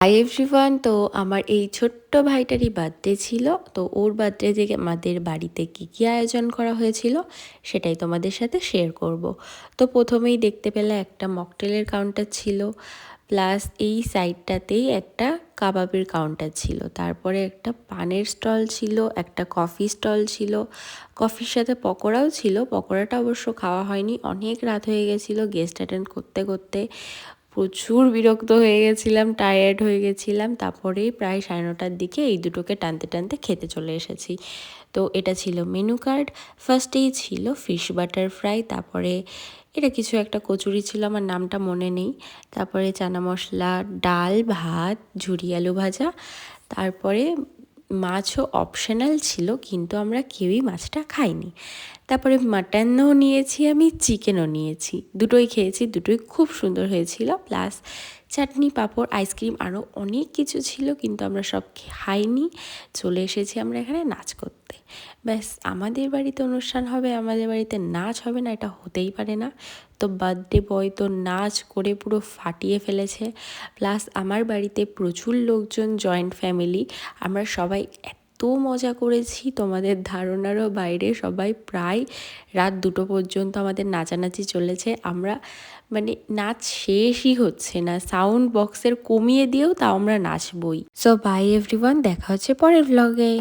Hi everyone. তো আমার এই ছোট্ট ভাইটারই বার্থডে ছিল। তো ওর বার্থডে থেকে আমাদের বাড়িতে কী আয়োজন করা হয়েছিল সেটাই তোমাদের সাথে শেয়ার করব। তো প্রথমেই দেখতে পেলে একটা মকটেলের কাউন্টার ছিল, প্লাস এই সাইডটাতেই একটা কাবাবের কাউন্টার ছিল, তারপরে একটা পানের স্টল ছিল, একটা কফি স্টল ছিল, কফির সাথে পকোড়াও ছিল। পকোড়াটা অবশ্য খাওয়া হয়নি, অনেক রাত হয়ে গেছিলো, গেস্ট অ্যাটেন্ড করতে করতে প্রচুর বিরক্ত হয়ে গেছিলাম, টায়ার্ড হয়ে গেছিলাম। তারপরে প্রায় 9:30টার দিকে এই দুটোকে টানতে টানতে খেতে চলে এসেছি। তো এটা ছিল মেনু কার্ড। ফার্স্টেই ছিল ফিশ বাটার ফ্রাই, তারপরে এটা কিছু একটা কচুরি ছিল, আমার নামটা মনে নেই, তারপরে চানা মশলা, ডাল, ভাত, ঝুরি আলু ভাজা, তারপরে মাছও অপশনাল ছিল কিন্তু আমরা কেউই মাছটা খাইনি। তারপরে মাটনও নিয়েছি, আমি চিকেনও নিয়েছি, দুটোই খেয়েছি, দুটোই খুব সুন্দর হয়েছিল। প্লাস চাটনি, পাঁপড়, আইসক্রিম, আরও অনেক কিছু ছিল কিন্তু আমরা সব খাইনি। চলে এসেছি আমরা এখানে নাচ করতে। ব্যাস, আমাদের বাড়িতে অনুষ্ঠান হবে, আমাদের বাড়িতে নাচ হবে না, এটা হতেই পারে না। তো বার্থডে বয় তো নাচ করে পুরো ফাটিয়ে ফেলেছে। প্লাস আমার বাড়িতে প্রচুর লোকজন, জয়েন্ট ফ্যামিলি, আমরা সবাই এত মজা করেছি তোমাদের ধারণারও বাইরে। সবাই প্রায় রাত 2টো পর্যন্ত আমাদের নাচানাচি চলেছে। আমরা মানে নাচ শেষই হচ্ছে না, সাউন্ড বক্সের কমিয়ে দিয়েও তাও আমরা নাচবই। সো বাই এভরিওয়ান, দেখা হচ্ছে পরের ভ্লগে।